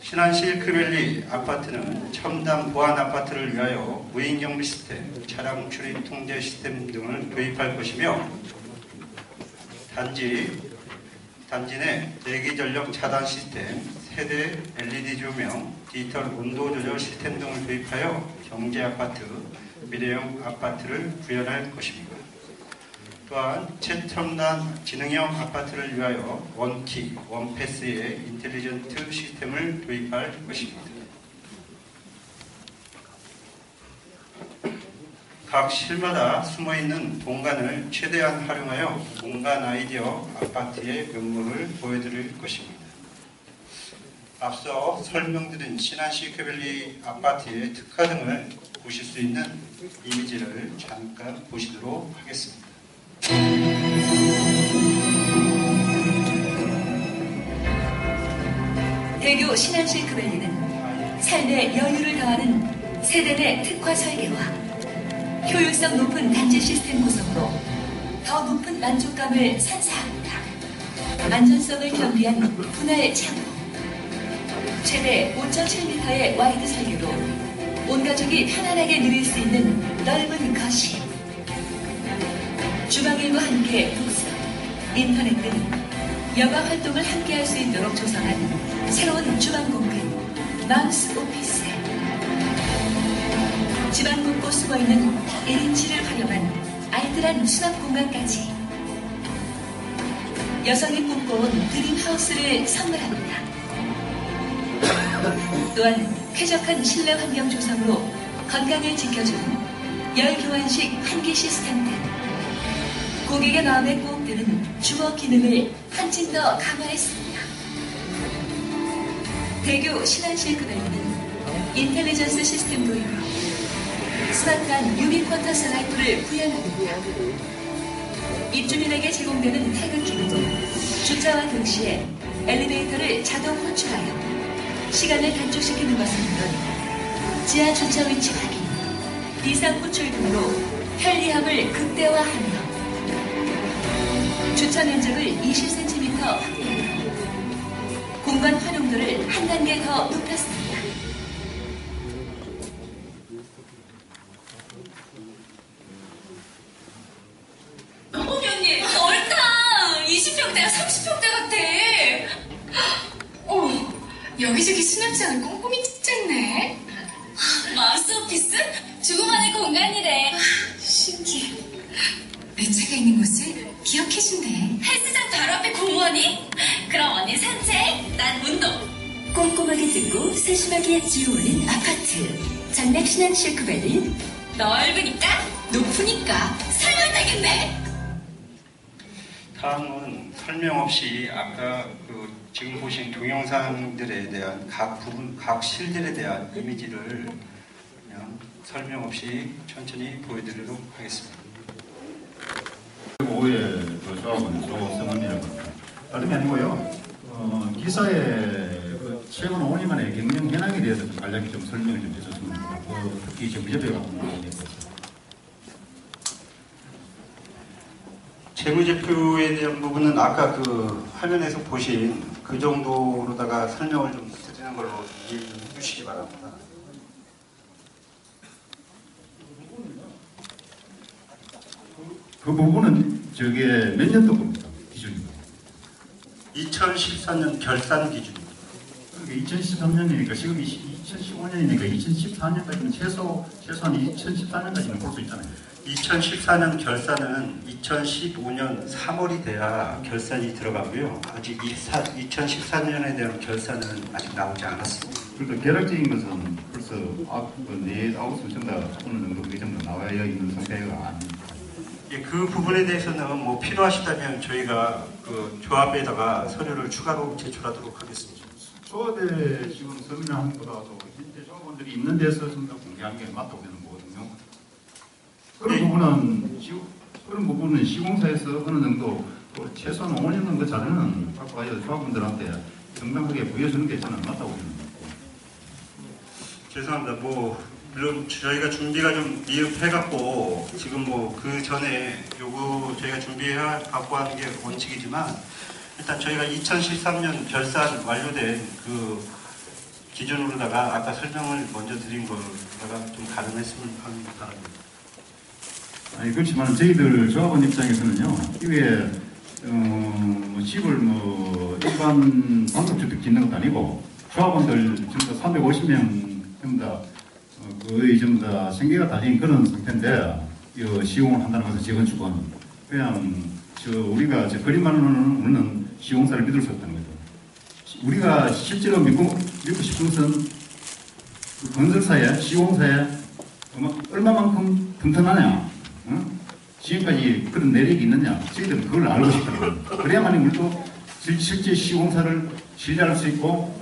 신안 실크밸리 아파트는 첨단 보안 아파트를 위하여 무인경비 시스템, 차량 출입 통제 시스템 등을 도입할 것이며 단지 내 대기전력 차단 시스템, 세대 LED 조명, 디지털 온도 조절 시스템 등을 도입하여 경제아파트, 미래형 아파트를 구현할 것입니다. 또한 최첨단 지능형 아파트를 위하여 원키, 원패스의 인텔리전트 시스템을 도입할 것입니다. 각 실마다 숨어있는 공간을 최대한 활용하여 공간 아이디어 아파트의 면모를 보여드릴 것입니다. 앞서 설명드린 신안 실크밸리 아파트의 특화 등을 보실 수 있는 이미지를 잠깐 보시도록 하겠습니다. 대교 신안 실크밸리는 삶의 여유를 더하는 세대 내 특화 설계와 효율성 높은 단지 시스템 구성으로 더 높은 만족감을 선사합니다. 안전성을 겸비한 분할 창호, 최대 5.7m의 와이드 설계로 온 가족이 편안하게 누릴 수 있는 넓은 거실, 주방일과 함께 독서, 인터넷 등 여가 활동을 함께 할 수 있도록 조성한 새로운 주방 공간, 맘스 오피스, 집안 곳곳 숨어있는 1인치를 활용한 알뜰한 수납 공간까지 여성이 꿈꿔온 드림하우스를 선물합니다. 또한 쾌적한 실내 환경 조성으로 건강을 지켜주는 열 교환식 환기 시스템 등 고객의 마음에 꼭 드는 주거 기능을 한층 더 강화했습니다. 대교 신안 실크밸리는 인텔리전스 시스템 도입으로 수납관 유비쿼터 슬라이프를 구현합니다. 입주민에게 제공되는 태극기는 주차와 동시에 엘리베이터를 자동 호출하여 시간을 단축시키는 것은 물론 지하 주차 위치 확인, 비상 호출 등으로 편리함을 극대화하며 주차 면적을 20cm 확대하며 공간 활용도를 한 단계 더 높였습니다. 어머니 언니 넓다. 20평대가 30평대 같아. 여기저기 수납장을 꼼꼼히 찢었네. 마우스오피스? 주고받을 공간이래. 신기해. 내 차가 있는 곳을 기억해준대. 헬스장 바로 앞에 공원이? 그럼 언니 산책, 난 운동. 꼼꼼하게 듣고 세심하게 지어오는 아파트. 장락신한 실크벨은 넓으니까 높으니까 설명되겠네. 다음은 설명 없이 아까 지금 보신 동영상들에 대한 각 부분, 각 실들에 대한 이미지를 그냥 설명 없이 천천히 보여드리도록 하겠습니다. 오후에 그 조합은 조성원이라고 합니다. 다름이 아니고요. 기사에 최근 5년간의 경영 현황에 대해서 좀 간략히 좀 설명을 좀 해줬으면 좋겠고, 특히 재무제표에 관한 부분에 대해서. 재무제표에 대한 부분은 아까 그 화면에서 보신 그 정도로다가 설명을 좀 드리는 걸로 이해해 주시기 바랍니다. 그 부분은 저게 몇 년도 겁니까? 기준이? 2014년 결산 기준입니다. 그러니까 2013년이니까 지금 2015년이니까 2014년까지는 최소한 2014년까지는 볼 수 있잖아요. 2014년 결산은 2015년 3월이 돼야 결산이 들어가고요. 아직 2014년에 대한 결산은 아직 나오지 않았습니다. 그러니까 계략적인 것은 벌써 내일 아웃은 전부 다 어느 정도 그 정도 나와야 있는 상태가 아닙니다. 예, 그 부분에 대해서는 뭐 필요하시다면 저희가 그 조합에다가 서류를 추가로 제출하도록 하겠습니다. 조합에 지금 설명한 것보다도 현재 조합원들이 있는 데서 좀 더 공개하는 게 맞다고 되는 거거든요. 그런 부분은 시공사에서 어느 정도 최소한 5년 정도 자료는 갖고 가야 조합원들한테 정당하게 보여주는 게 저는 맞다고 생각합니다. 죄송합니다. 물론 저희가 준비가 좀 미흡해갖고 지금 그 전에 저희가 준비해갖고 하는 게 원칙이지만 일단 저희가 2013년 결산 완료된 그 기준으로다가 아까 설명을 먼저 드린 거다가 좀 가름했으면 하는 바랍니다. 아니 그렇지만 저희들 조합원 입장에서는요, 이게 집을 일반 단독주택 짓는 것도 아니고 조합원들 전부 다 350명 전부 다 거의 전부 다 생계가 달린 그런 상태인데 시공을 한다는 것은 재건축은 그냥 우리가 그림만으로는 시공사를 믿을 수 없다는 거죠. 우리가 실제로 믿고 싶은 것은 건설사에 시공사에 얼마만큼 튼튼하냐, 지금까지 그런 내력이 있느냐, 저희들은 그걸 알고 싶다는 거예요. 그래야만이 우리도 실제 시공사를 신뢰할 수 있고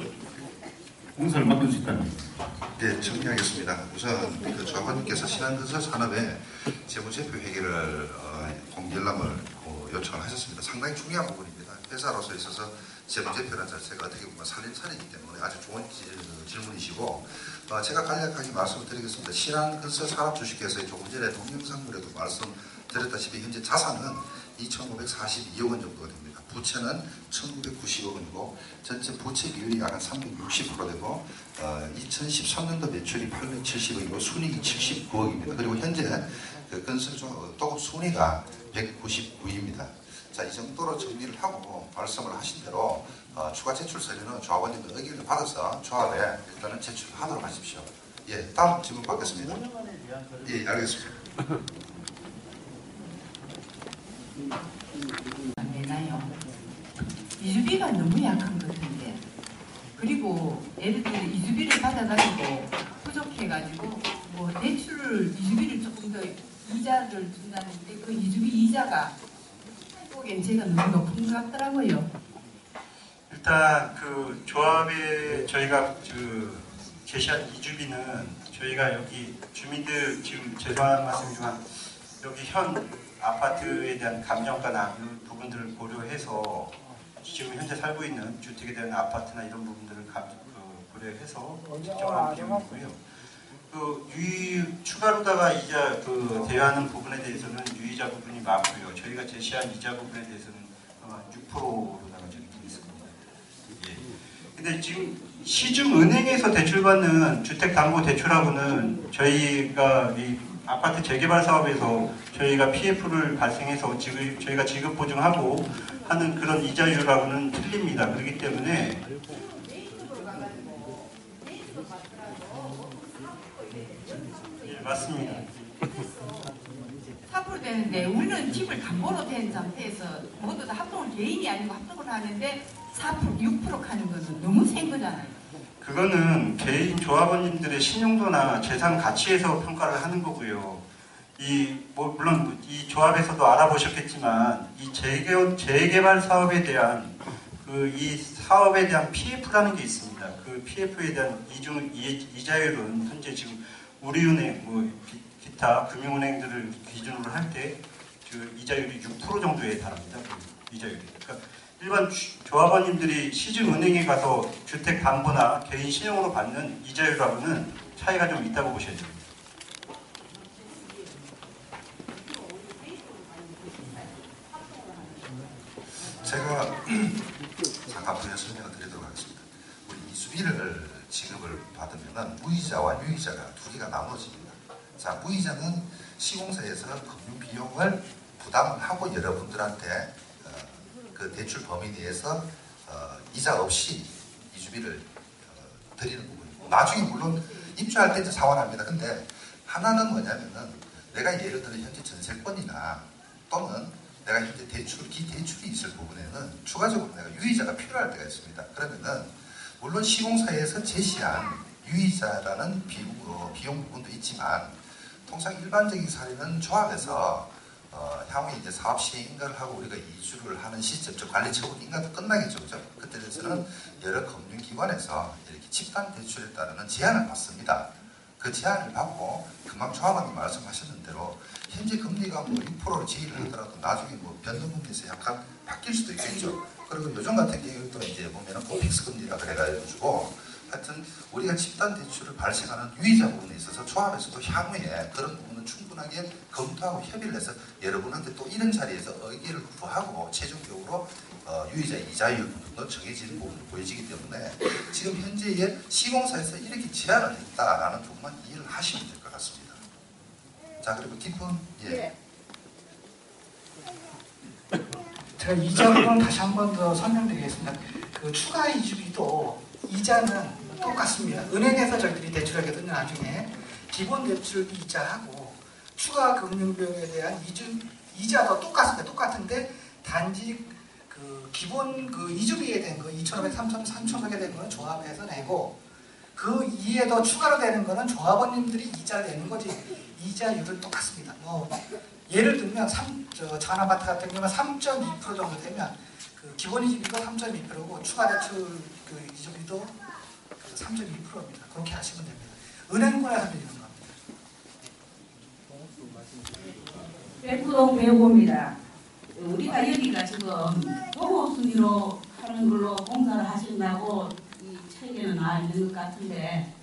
공사를 맡길 수 있다는 거예요. 네, 정리하겠습니다. 우선 그 조합원님께서 신한건설 산업의 재무제표 회계를 공개를 요청을 하셨습니다. 상당히 중요한 부분입니다. 회사로서 있어서 재무제표라는 자체가 어떻게 보면 살림살이기 때문에 아주 좋은 질문이시고, 제가 간략하게 말씀을 드리겠습니다. 신한건설 산업주식회사의 조금 전에 동영상물에도 말씀드렸다시피 현재 자산은 2,542억 원 정도가 됩니다. 부채는 1,990억 원이고 전체 부채 비율이 약 360% 되고 2013년도 매출이 870억이고 순이익이 79억입니다. 그리고 현재 그 건설조 또 순위가 199위입니다. 자, 이 정도로 정리를 하고 말씀을 하신 대로 추가 제출 서류는 조합원님들 의견을 받아서 조합에 일단은 제출하도록 하십시오. 예, 다음 질문 받겠습니다. 예, 알겠습니다. 안 되나요? 이주비가 너무 약한 것 같은데, 그리고 예를 들어 이주비를 받아가지고 부족해가지고 대출을 이주비를 조금 더 이자를 준다는데 그 이주비 이자가 꼭 엔체가 너무 높은 것 같더라고요. 일단 그 조합에 저희가 제시한 이주비는 저희가 여기 주민들 지금 죄송한 말씀이지만 여기 현 아파트에 대한 감정가나 이 부분들을 고려해서 지금 현재 살고 있는 주택에 대한 아파트나 이런 부분들을 고려해서 책정한 비용이고요. 추가로다가 이자 대여하는 부분에 대해서는 유이자 부분이 맞고요. 저희가 제시한 이자 부분에 대해서는 6%로다가 저기 되어 있습니다. 예. 근데 지금 시중은행에서 대출받는 주택담보대출하고는 저희가 이 아파트 재개발 사업에서 저희가 PF를 발생해서 저희가 지급 보증하고 하는 그런 이자율하고는 틀립니다. 그렇기 때문에 예, 맞습니다. 4% 되는데 우리는 집을 담보로 된 상태에서 모두 다 합동을 개인이 아니고 합동을 하는데 4%, 6% 하는 것은 너무 센 거잖아요. 그거는 개인 조합원님들의 신용도나 재산 가치에서 평가를 하는 거고요. 물론 이 조합에서도 알아보셨겠지만 이 재개발 사업에 대한 이 사업에 대한 PF라는 게 있습니다. 그 PF에 대한 이자율은 현재 지금 우리은행, 기타 금융은행들을 기준으로 할 때 그 이자율이 6% 정도에 달합니다. 그 이자율이. 그러니까 일반 조합원님들이 시중은행에 가서 주택담보나 개인 신용으로 받는 이자율하고는 차이가 좀 있다고 보셔야 됩니다. 제가 잠깐 분야 설명을 드리도록 하겠습니다. 우리 이주비를 지급을 받으면 무이자와 유이자가 두 개가 나눠집니다. 자, 무이자는 시공사에서 금융 비용을 부담을 하고 여러분들한테 그 대출 범위 내에서 이자 없이 이주비를 드리는 부분이고, 나중에 물론 입주할 때 이제 상환합니다. 근데 하나는 뭐냐면은 내가 예를 들어 현재 전세권이나 또는 내가 현재 기대출이 있을 부분에는 추가적으로 내가 유이자가 필요할 때가 있습니다. 그러면은 물론 시공사에서 제시한 유이자라는 비용 부분도 있지만, 통상 일반적인 사례는 조합에서 향후에 이제 사업 시행 인가를 하고 우리가 이주를 하는 시점, 즉 관리 처분 인가도 끝나겠죠, 그죠? 그때 돼서는 여러 금융기관에서 이렇게 집단 대출에 따르는 제한을 받습니다. 그 제한을 받고 금방 조합원님 말씀하셨는 대로 현재 금리가 6%로 제의를 하더라도 나중에 변동금리에서 약간 바뀔 수도 있겠죠. 그리고 요즘 같은 경우도 이제 보면은 픽스 금리라 그래가지고 하여튼 우리가 집단 대출을 발생하는 유이자 부분에 있어서 조합에서도 향후에 그런 부분은 충분하게 검토하고 협의를 해서 여러분한테 또 이런 자리에서 의견을 구하고 최종적으로 유이자 이자율 부분도 정해지는 부분을 보여지기 때문에 지금 현재의 시공사에서 이렇게 제안을 했다라는 부분만 이해를 하시면 될 것 같습니다. 자, 그리고 깊은 제가 이자 부분 다시 한 번 더 설명드리겠습니다. 그 추가 이주비도 이자는 똑같습니다. 은행에서 저희들이 대출하거든요. 나중에 기본 대출 이자하고 추가 금융비용에 대한 이자도 똑같습니다. 똑같은데 단지 그 기본 그 이주비에 된 거 2,500, 3,500에 된 거는 조합에서 내고 그 이에도 추가로 되는 거는 조합원님들이 이자를 내는 거지 이자율은 똑같습니다. 예를 들면 전아파트 같은 경우는 3.2% 정도 되면 그 기본 이주비도 3.2%고 추가 대출 그 이주비도 3.2%입니다. 그렇게 하시면 됩니다. 은행권에서 드리는 겁니다. 백구동 배우봅니다. 우리가 여기가 지금 도보 순위로 하는 걸로 공사를 하신다고 이 책에는 나와 있는 것 같은데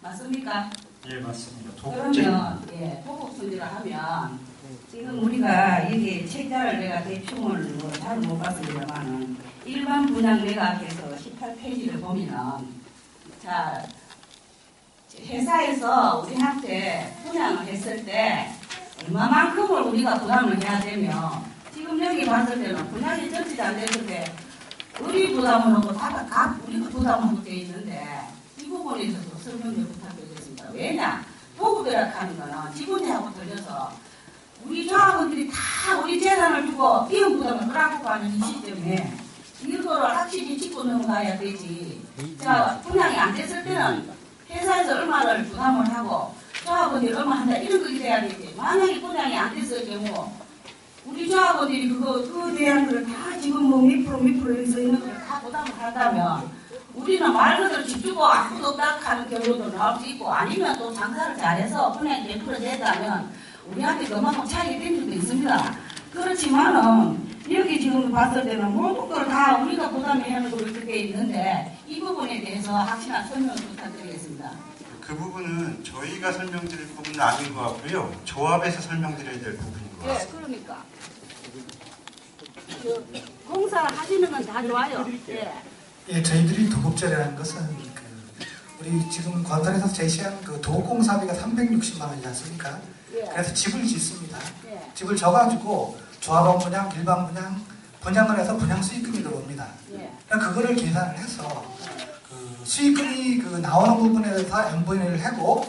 맞습니까? 예, 맞습니다. 그러면 도보 순위로 하면 지금 우리가 여기 책자를 내가 대충을 잘 못 봤습니다만은 일반 분양 매각해서 18페이지를 보면은 자 회사에서 우리한테 분양을 했을 때 얼마만큼을 우리가 부담을 해야 되며 지금 여기 봤을 때는 분양이 전치 안 됐을 때 우리 부담을 하고 각 우리가 부담을 하고 되어 있는데 이 부분에 있어서 설명 좀 부탁드리겠습니다. 왜냐? 도급이라고 하는 거는 지분자하고 들려서 우리 조합원들이 다 우리 재산을 두고 비용 부담을 끌어안고 하는 이 시점에 이거를 확실히 짚고 넘어가야 되지. 자, 분양이 안 됐을 때는 회사에서 얼마를 부담을 하고 조합원들이 얼마 한다 이런 거 돼야 되지. 만약에 분양이 안 됐을 경우 우리 조합원들이 그 대한 거를 다 지금 몇 프로 여기 써 있는 걸 다 부담을 한다면 우리는 말 그대로 집 주고 아무도 없다 하는 경우도 나올 수 있고 아니면 또 장사를 잘해서 그냥 100% 됐다면 우리한테 그만큼 차이가 된 적도 있습니다. 그렇지만은 여기 지금 봤을 때는 모든 걸 다 우리가 부담해야 하는 걸로 그렇게 있는데 이 부분에 대해서 확실한 설명을 부탁드리겠습니다. 그 부분은 저희가 설명드릴 부분은 아닌 것 같고요. 조합에서 설명드려야 될 부분인 것 같습니다. 그러니까 공사 하시는 건 다 좋아요. 예, 저희들이 도급제라는 것은 우리 지금 건설에서 제시한 그 도급공사비가 360만 원이지 않습니까? 그래서 집을 짓습니다. 집을 져가지고 조합원 분양, 일반 분양, 분양을 해서 분양 수익금이 들어옵니다. 그거를 계산을 해서 그 수익금이 그 나오는 부분에 대해서 n분의 1을 하고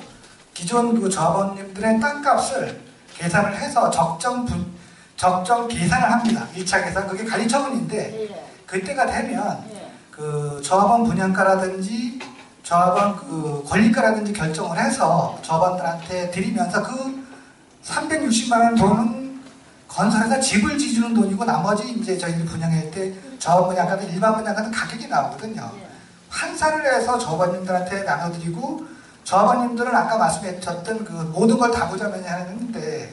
기존 그 조합원님들의 땅값을 계산을 해서 적정 계산을 합니다. 1차 계산, 그게 관리처분인데 그때가 되면 그 조합원 분양가라든지 조합원 그 권리가라든지 결정을 해서 조합원들한테 드리면서 그 360만 원 돈은 건설에서 집을 지주는 돈이고 나머지 이제 저희들이 분양할 때 조합원 분양가든 일반 분양가든 가격이 나오거든요. 환산을 해서 조합원님들한테 나눠드리고 조합원님들은 아까 말씀드렸던 그 모든 걸 다 보자면야 하는데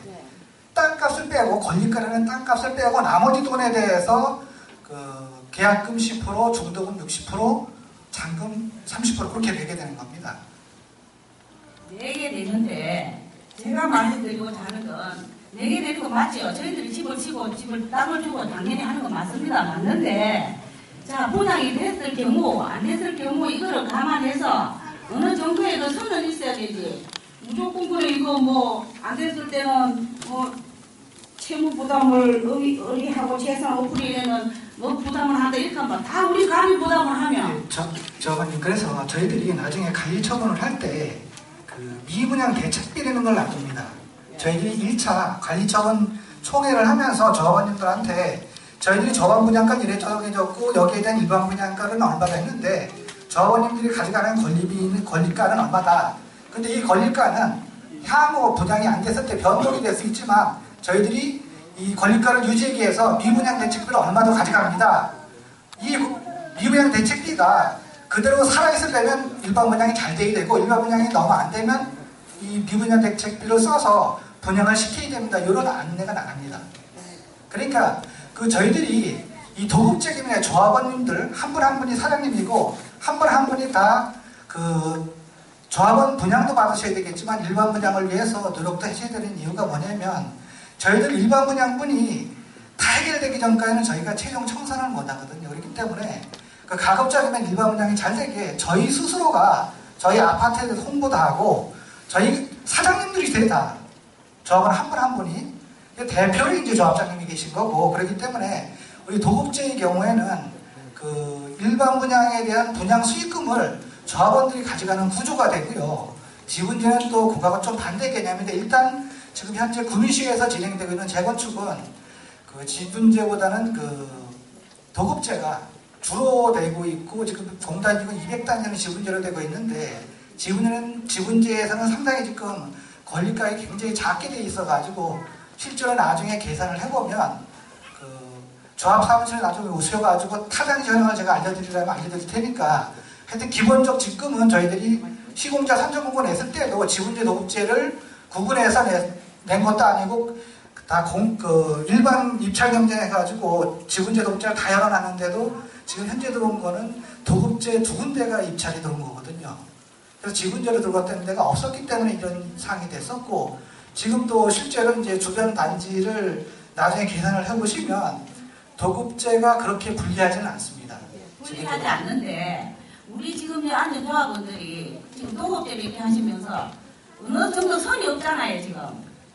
땅값을 빼고 권리가라는 땅값을 빼고 나머지 돈에 대해서 그 계약금 10%, 중도금 60%, 잔금 30% 그렇게 내게 되는 겁니다. 내게 되는데 제가 말씀드리고자 하는 건 내게 되는 거 맞죠? 저희들이 집을 치고 집을 땅을 주고 당연히 하는 거 맞습니다. 맞는데 자 분양이 됐을 경우 안 됐을 경우 이거를 감안해서 어느 정도의 그 선은 있어야 되지. 무조건 그래 이거 뭐 안 됐을 때는 뭐 채무 부담을 의리하고 재산 없으리에는 뭐 부담을 한다 이렇게 하면 다 우리 감히 부담을 하면 저번님 그래서 저희들이 나중에 관리 처분을 할 때 그 미분양 대책비라는 걸 놔둡니다. 저희들이 1차 관리 처분 총회를 하면서 조합원님들한테 저희들이 조합원 분양가 이래 정해졌고 여기에 대한 일반 분양가는 얼마다 했는데 조합원님들이 가져가는 권리가는 얼마다. 근데 이 권리가는 향후 분양이 안 됐을 때 변동이 될 수 있지만 저희들이 이 권리가를 유지하기 위해서 미분양 대책비를 얼마 더 가져갑니다. 이 미분양 대책비가 그대로 살아있으려면 일반 분양이 잘 돼야 되고 일반 분양이 너무 안 되면 이 미분양 대책비를 써서 분양을 시켜야 됩니다. 이런 안내가 나갑니다. 그러니까 그 저희들이 이 도급제기문의 조합원님들 한 분 한 분이 사장님이고 한 분 한 분이 다 그 조합원 분양도 받으셔야 되겠지만 일반 분양을 위해서 노력도 하셔야 되는 이유가 뭐냐면 저희들 일반 분양분이 다 해결되기 전까지는 저희가 최종 청산을 못 하거든요. 그렇기 때문에 그 가급적이면 일반 분양이 잘 되게 저희 스스로가 저희 아파트에 대해서 홍보도 하고 저희 사장님들이 다 조합원 한 분 한 분이 대표로 이제 조합장님이 계신 거고 그렇기 때문에 우리 도급제의 경우에는 그 일반 분양에 대한 분양 수익금을 조합원들이 가져가는 구조가 되고요. 지분제는 또 그거하고 좀 반대 개념인데 일단 지금 현재 구미시에서 진행되고 있는 재건축은 그 지분제보다는 그 도급제가 주로 되고 있고 지금 공단지고 200단위는 지분제로 되고 있는데 지분제에서는 상당히 지금 권리가가 굉장히 작게 돼 있어가지고 실제로 나중에 계산을 해보면 그 조합사무실에 나중에 오셔가지고 타당 현황을 제가 알려드리려면 알려드릴 테니까 하여튼 기본적 집금은 저희들이 시공자 선정공고 냈을 때도 지분제 도급제를 구분해서 낸 것도 아니고 다 일반 입찰 경쟁해가지고 지분제 도급제를 다 열어놨는데도 지금 현재 들어온 거는 도급제 2군데가 입찰이 들어온 거거든요. 그래서 지분제로 들어갔다는 데가 없었기 때문에 이런 상황이 됐었고 지금도 실제로 이제 주변 단지를 나중에 계산을 해보시면 도급제가 그렇게 불리하지는 않습니다. 불리하지 않는데 우리 지금 앉은 조합원들이 지금 도급제를 이렇게 하시면서 어느 정도 선이 없잖아요 지금.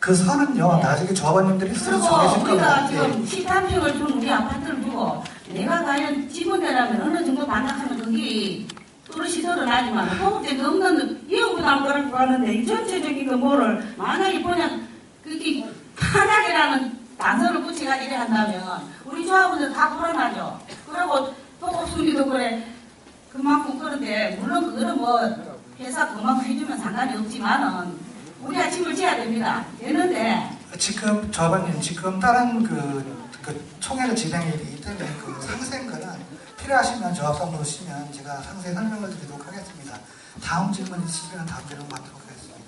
그 선은요 나중에 조합원님들이 스스로 정해질 겁니다. 우리가 지금 13평을 준 우리 아파트를 두고 내가 과연 지분대라면 어느 정도 반납하면 그게 또렷이 드러나지만 도급제가 없는 이용부담 그럴 거 하는데 이 전체적인 거 뭐를 만약에 그냥 그렇게 편하게라는 단서를 붙여가지고 이래 한다면 우리 조합원들 다 불안하죠. 그리고 도급 수리도 그래 그만큼 그런데 물론 그거는 뭐 회사 그만큼 해주면 상관이 없지만은 우리가 집을 지어야 됩니다. 되는데 지금 조합원님 지금 다른 그 총회를 진행해야 되기 때문에 그 상생거는 필요하시면 조합상 놓으시면 제가 상세히 설명을 드리도록 하겠습니다. 다음 질문 있으시면 다음 질문 받도록 하겠습니다.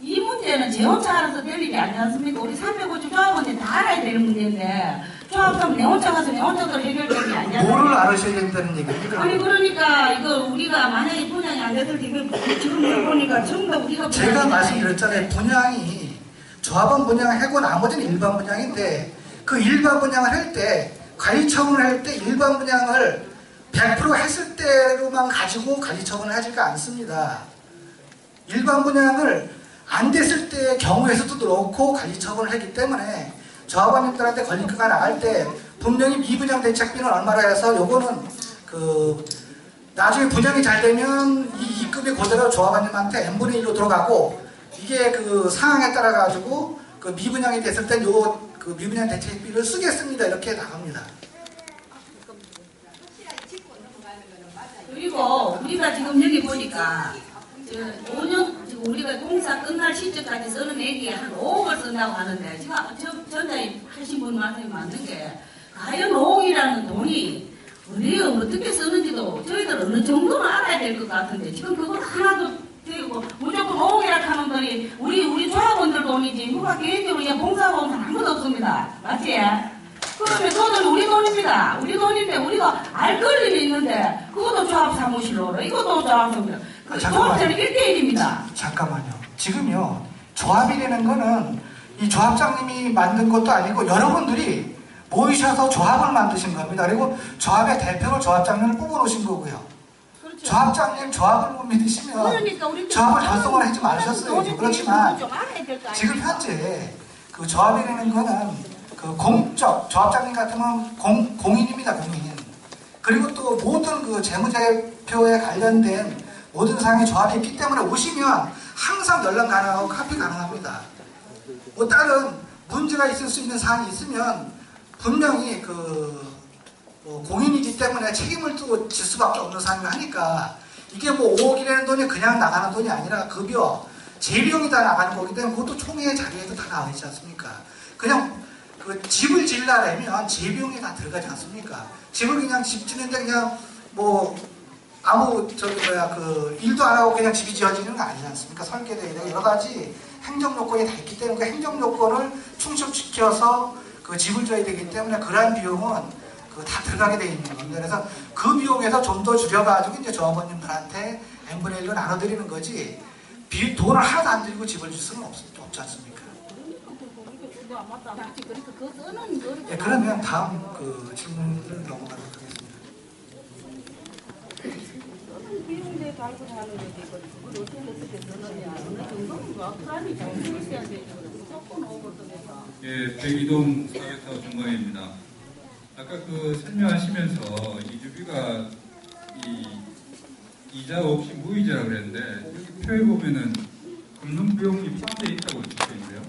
이 문제는 제 혼자 알아서 될 일이 아니지 않습니까? 우리 350 조합원이 다 알아야 되는 문제인데 조합상 내 혼자 가서 내 혼자도 해결되는 게 아니잖아요. 뭐를 알으셔야 된다는 얘기입니까? 아니 그러니까 이거 우리가 만약에 분양이 안 됐을 때 이거 지금 보니까 전부 다 우리가 제가 말씀드렸잖아요. 분양이 조합원 분양하고 나머지는 일반 분양인데 그 일반 분양을 할 때 관리처분을 할 때 일반 분양을 100% 했을 때로만 가지고 관리처분을 하지가 않습니다. 일반 분양을 안 됐을 때의 경우에서도 그렇고 관리처분을 했기 때문에 조합원님들한테 권리가가 나갈 때 분명히 미분양 대책비는 얼마라 해서 요거는 그 나중에 분양이 잘 되면 이 입금이 그대로 조합원님한테 n분의 1로 들어가고 이게 그 상황에 따라 가지고 그 미분양이 됐을 땐 요 그 미분양 대책비를 쓰겠습니다 이렇게 나갑니다. 그리고 우리가 지금 여기 보니까 5년 지금 우리가 공사 끝날 시점까지 쓰는 액이 한 5억을 쓴다고 하는데 지금 전에 하신 분 말씀이 맞는 게 과연 5억이라는 돈이 우리가 어떻게 쓰는지도 저희들 어느 정도는 알아야 될 것 같은데 지금 그건 하나도 되고 무조건 5억이라 하는 돈이 우리 조합원들 돈이지 누가 개인적으로 그냥 봉사하고 는 아무도 없습니다. 맞지? 그러면 그것은 우리 돈입니다. 우리 돈인데 우리가 알 권리는 있는데 그것도 조합 사무실로 이것도 조합 사무실. 조합자는 1대1입니다. 잠깐만요. 지금요 조합이라는 거는 이 조합장님이 만든 것도 아니고 여러분들이 모이셔서 조합을 만드신 겁니다. 그리고 조합의 대표로 조합장님을 뽑아놓으신 거고요. 그렇죠. 조합장님 조합을 못 믿으시면 그러니까 조합을 결성을 하지 마셨어요. 그렇지만 지금 현재 그 조합이라는 거는 그 공적 조합장님 같으면 공인입니다. 공인. 그리고 또 모든 그 재무제표에 관련된 모든 사항에 조합이 있기 때문에 오시면 항상 연락 가능하고 카피 가능합니다. 뭐 다른 문제가 있을 수 있는 사항이 있으면 분명히 그 공인이기 때문에 책임을 또 질 수밖에 없는 상황을 하니까 이게 뭐 5억이라는 돈이 그냥 나가는 돈이 아니라 급여, 재비용이 다 나가는 거기 때문에 그것도 총회 자료에도 다 나와 있지 않습니까? 그냥 그 집을 질라려면 재비용이 다 들어가지 않습니까? 집을 그냥 집 짓는데 그냥 뭐 아무 그 일도 안 하고 그냥 집이 지어지는 거 아니지 않습니까? 설계되어 있는 여러 가지 행정 요건이 다 있기 때문에 그 행정 요건을 충족시켜서 그 집을 지어야 되기 때문에 그러한 비용은 다 들어가게 되어 있는 겁니다. 그래서 그 비용에서 좀 더 줄여가지고 이제 조합원님들한테 n분의 1로 나눠드리는 거지 돈을 하나도 안 들이고 집을 줄 수는 없지 않습니까? 예, 그러면 다음 그 질문을 넘어가도록 하겠습니다. 예, 백이동 사회사업 전광입니다. 아까 그 설명하시면서 이주비가 이자 없이 무이자라고 그랬는데 여기 표에 보면은 금융비용이 포함되어 있다고 적혀 있는데요.